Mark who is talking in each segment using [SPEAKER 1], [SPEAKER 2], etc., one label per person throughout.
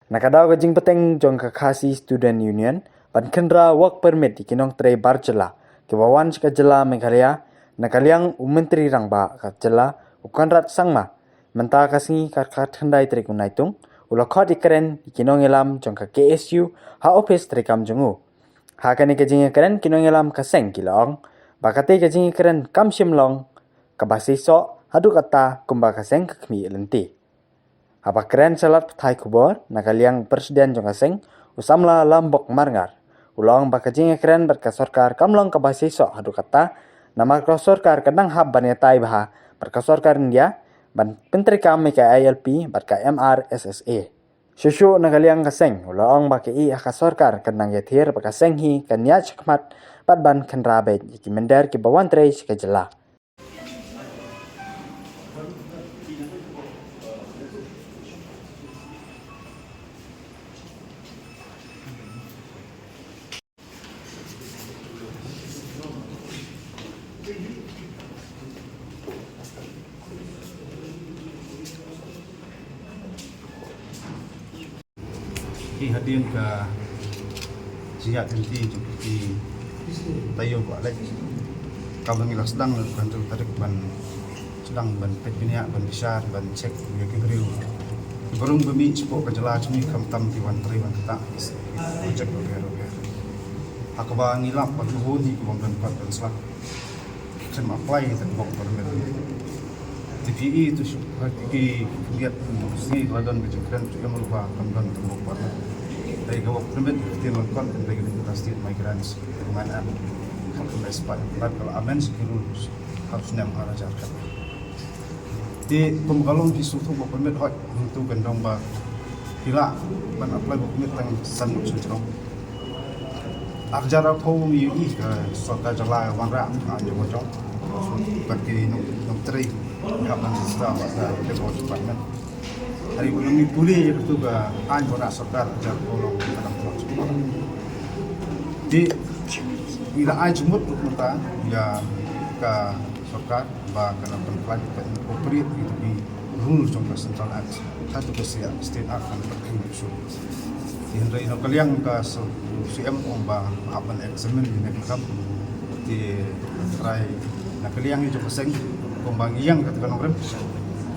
[SPEAKER 1] Nakadaw ka jing peteng jong kakasi student union, ban kendra work permit di kinong tray bar jela, kebawan ka jela Meghalaya, nakaliang menteri rangba ka jela, ukan rat sangma, mentah kasih kat kendai tray kunaitung, ulakot ikeren di kinong elam jong ka KSU, ha office tray kam jongu. Ha kani ka jing ikeren kinong elam ka seng kilong, bakate ka jing ikeren kam shimlong, kabasiso, hadu kata kumba ka seng kakmi lenti. Apa keren salat thai kubor nakaliang presiden jong aseng usamla lambok marngar ulong bakajing keren berka sorkar kamlong kabasiso hadu kata nama sorkar kadang hab banetai baha berka sorkar India ban pentri kami ka ILP berka MRSSA shushu nakaliang kaseng ulong bakai aka sorkar kadang yathir berka senghi kanya chakmat ban kenrabe ki mender ki bawan tre ka jela.
[SPEAKER 2] Hadir ke siap nanti di tayo buat lagi. Kau mengilah sedang bantu tarik ban sedang ban peknya ban besar ban cek dia keberiu. Barang bumi sepok kejelas ni kam di wan tri wan tak cek beru. Hakaba ngilap ban huni ku ban pat ban selak. Sem apply tak bok permen. TPE itu seperti lihat sini ladon berjengkeran yang melupa kam bok permen. Dari gawak permit tinun kon dari universitas migrants penganaan kalau sepat kalau amen sekiranya harus nem arajarkan di pemgalong di suatu bok permit hot untuk gendong ba hila ban apply bok permit tang sanuk sencerong arjara kau miui ke sota jala wangra anje bocong bagi nom tri ya ban sista pada depot department hari belum pulih itu ga an bona sorkar jar kolong dalam proses di bila ai jumut mata ya ka sorkar ba kana tempat operate itu di rule trong central act satu ke state act kan berkini isu di hendai no kaliang ka CM ba apan examen di nekam di try na kaliang itu peseng pembagian katakan orang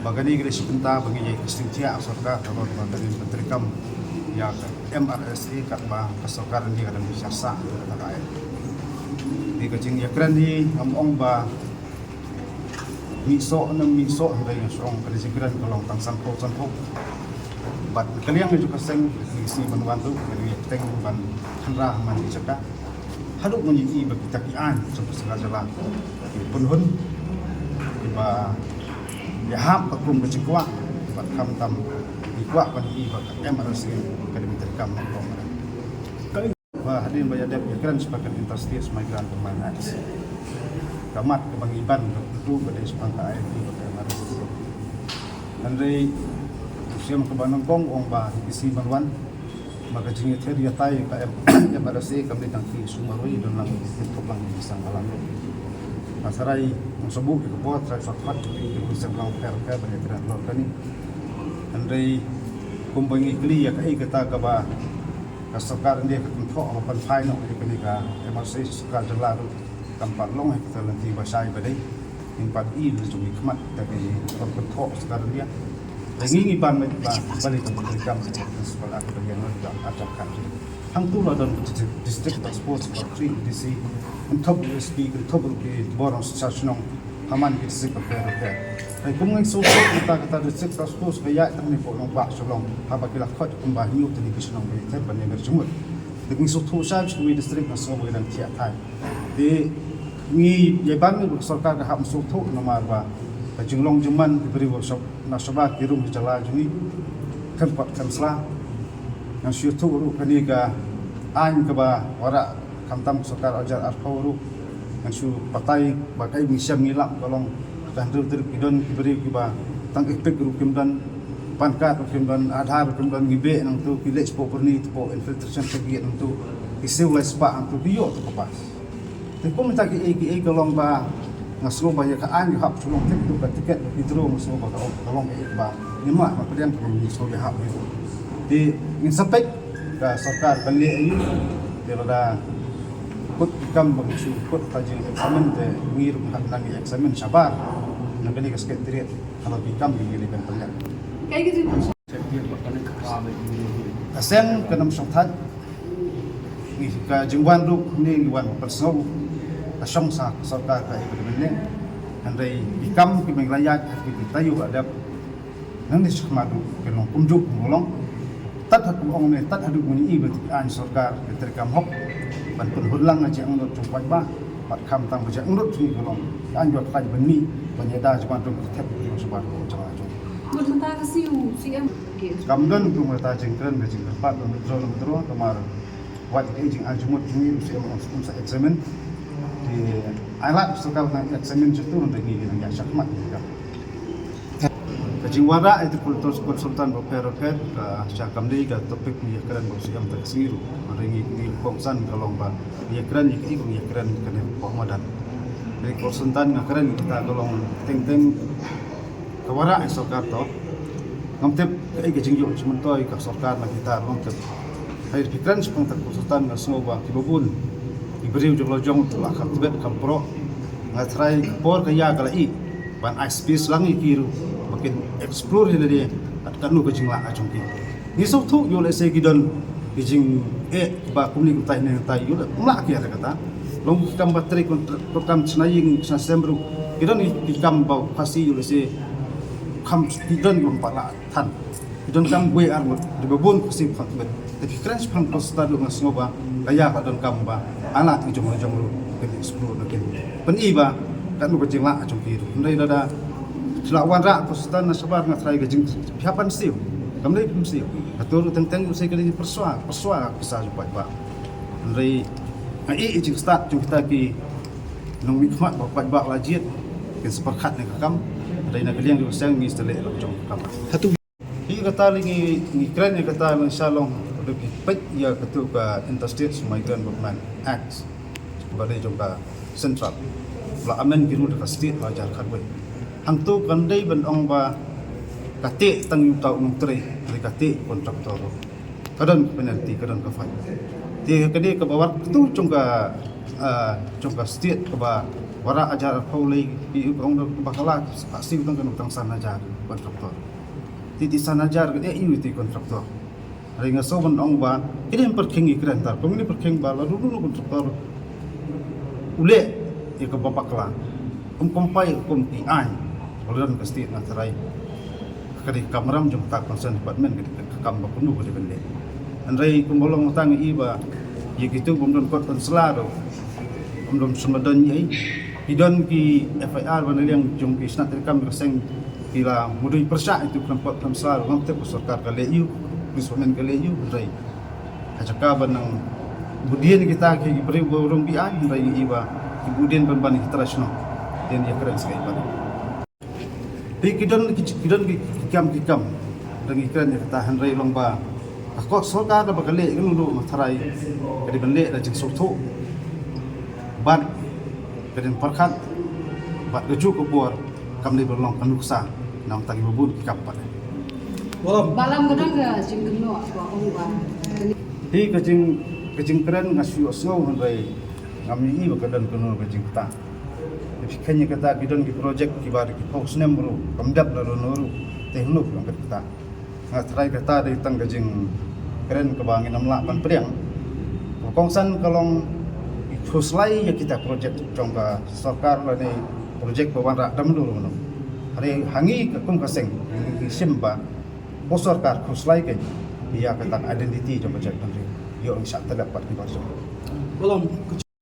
[SPEAKER 2] bagani gede sebentar bagi istitia sorkar kalau dari menteri kam ya MRSI kat ba sorkar ni kadang biasa kata ai di kecing ya keren di ngomong ba miso dari strong kali segera kalau tang sanpo bat kalian juga seng isi bantu dari teng ban hanrah man dicaka haduk menyi bagi takian sampai segala jalan penhun ba ya hap pakum kecikuak bat kam tam dikuak pan i bat MRC akademi terkam ngomong kali wah hadirin banyak dep ya keren sebagai interstice migran permanent kamat kebangiban itu pada sepangka IT pada MRC dan dari usia kebanang kong ong ba isi banwan maka jingit dia tai ka MRC kami tangki sumarui dan lang itu lang isang alam masarai sebut ke buat saya sahabat di bisa bilang fair berkaitan lor kani andai kumbangi kli ya kai kata ka ba kasakar dia ketentok apa final di kani ka MRC suka jelaru tempat long kita nanti basai badai tempat i le jumi khmat tapi ketentok sekarang dia lengi ban ba balik ke kam sekolah bagian ada kan hang tu lah dan district sports factory di si top USB top ke borong stasiun haman ke sik ke ai kum ngai so kata district sports ke ya tang ni po long ba so long ha ba kila khot kum ba new televisionong be te ban ne berjumut de ngi so thu sa chui district na so bo dan tia thai de ngi ye ban ni sarkar ka ham so thu nomar ba jinglong juman diberi workshop nasional di rumah jala juni kan pat kan sla yang syutu ru kani ka an ka ba wara kamtam sokar ajar arko ru yang su patai bakai misiam ngilap kolong dan ter pidon diberi ki ba tang epek ru kimdan pankat ru kimdan adhar ru kimdan gibe nang tu village property po infiltration segi nang tu isu les pa ang tu bio tu pas te ko minta ki kolong ba ngasuh banyak kaan hap sulung tiket hidro ngasuh ba kolong ba lima kemudian perlu so hap itu di Di insapek ka sarkar kali ayu dia ada kut kam bangsu kut tajil eksamen te ngir hat nang eksamen sabar nang kali kasket triet kalau bikam gili ben pelan
[SPEAKER 3] Kayak gitu.
[SPEAKER 2] aseng kenam songthat ni ka jingwan ru ni wan persau asong sa sarkar ka ikut andai bikam ki mengrayat ki tayu adab nang ni sukmadu kelong kumjuk ngolong tat hat ong ne tat hadu muni i bet an sarkar terkam hok ban pun hulang aja ang chung kwai ba pat kham tang baja ang chung golong an jot khai bani banyada jwan tung thep yo subar ko chang chung
[SPEAKER 3] Menta ke siu, siam.
[SPEAKER 2] kamdon tu mata jengkren be jeng pat do metro kamar wat aging ajumut ni usia on sa examen di alat sarkar na examen jutur untuk ni nang syakmat ka Kajingwara itu konsultan roket ka syakam di ka topik ni keren bo siam tak siru ringi ni kongsan kalong ba ni keren ni ki ni keren kene pamadan ni konsultan nga keren kita kalong teng kawara sarkar to ngamtep ka jingjok sementoi ka sarkar na kita ngamtep hai pikran sepeng tak konsultan nga semua ba kibubun iberiu jong lojong tu akal tibet kampro ngatrai por ka ya kala i ban space lang ikiru makin explore hele dia at kanu ke jingla achong ki ni so thu yo le se gidon kijing ba kumni kutai ne tai yo la ki ada kata long kam bateri kam snaying sembru gidon ni kam ba pasti yo le se kam gidon yo pala tan gidon kam gue armut di babun sim khatbet tapi kran spang posta do ngasngoba kaya ka don kam ba anak ni jong lu ke explore ke pen iba kanu ke jingla achong ki ndai dada Selawan rak postan na sabar nga try gajing pihapan siu kamlay pum siu atur teng usai kali persua kisah jupat ba ndai ai jing start jung kita ki nong mikmat ba lajit ke sepakat ni kam ndai na kaliang usang ni stele lo jong kam satu hi kata lagi ni keren ni kata lang salong lebih pet ya ketu ka interstate migrant movement act badai jong ka central la amen giru ka state wajar khatwe hang tu kandai ban ong ba kate tang yu tau nong tre kate kontraktor kadon penalti kadon ka fine ti kade ka bawar tu chungka state ka ba wara ajar paulai bi ong bakala pasti utang kan utang sanajar kontraktor ti sanajar kade yu ti kontraktor ringa so ban ong ba kide perking ikran tar komini perking ba la dulu kontraktor ule ya ka babakla kompai ti an Orang pasti nak terai kadi kamram jom tak concern department kadi kam ba kunu kadi bende andai kumbolong tang iba ye gitu bomdon kot konselado bomdon sumadan ye idon ki FIR ban yang jom ki snat rekam reseng kila mudui persa itu kelompok konselado ngamte sarkar kale yu bismen kale yu andai ajaka banang budian kita ki beri borong bi an andai iba kemudian ban internasional dan ya keren sekali pada di kidon kikam dan ikan yang tahan rai lomba aku sarkar da bakale kan lu matharai kadi benle da jing sotho ban kadi perkhat bat geju ko bor kam ni berlong kanuksa nam tagi bubun kikap pada
[SPEAKER 3] Balam gedang ke jingno apa ongba.
[SPEAKER 2] hi kajing keren ngasiu snow rai ngamni i bakadan kono kajing ta kanya kata bidon di projek kibar ki post nembru kamdap la noru teknuk lang kata ngatrai kata dari tang gajing keren kebangin amla pan priang kongsan kalong khuslai ya kita projek jongka sarkar la ni projek bawan rak dam dulu no hari hangi kum kaseng simba po sarkar khuslai ke dia kata identity jong projek pan yo insya terdapat di baru belum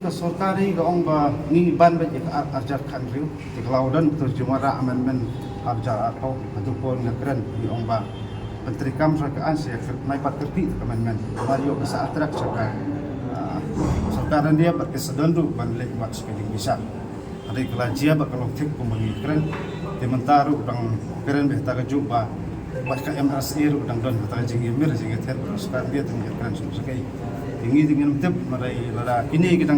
[SPEAKER 2] sarkari ka ong ba ni ban ba ka arjar country ti klaudan terjemara amendment arjar atau ataupun ngakren di ong ba menteri kam sa ka anse mai pat kerti amendment mario bisa atrak sa ka sarkaran dia pat kesedandu ban lek mat sekali bisa ada kelajia ba kalau tik pembangun keren di mentaru udang keren be ta jumpa pas ka MRC udang don ta jing emir jing ter sarkar dia teng keren sekali tinggi dengan tip marai lada ini kita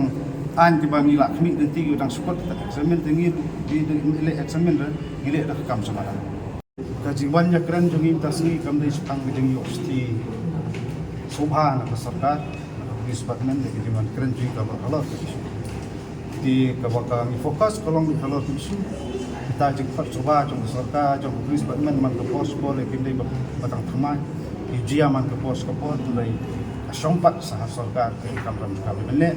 [SPEAKER 2] an ke bangi lak mi dan tinggi udang support eksamen tinggi di ile eksamen dah ile dah kam samaran kaji banyak keren jungi tasni kam dai sepang jeung yosti subha na sarkar police department de jiman keren juga kalau di kabaka mi fokus kalau mi kalau isu kita cepat coba jong sarkar jong police department man ke pos ko le pindai batang thamai ijia man ke pos tu lai asompat sah sarkar ke kamram kami benne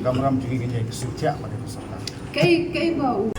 [SPEAKER 2] kamram juga gini kesutia pada sarkar
[SPEAKER 3] cái bầu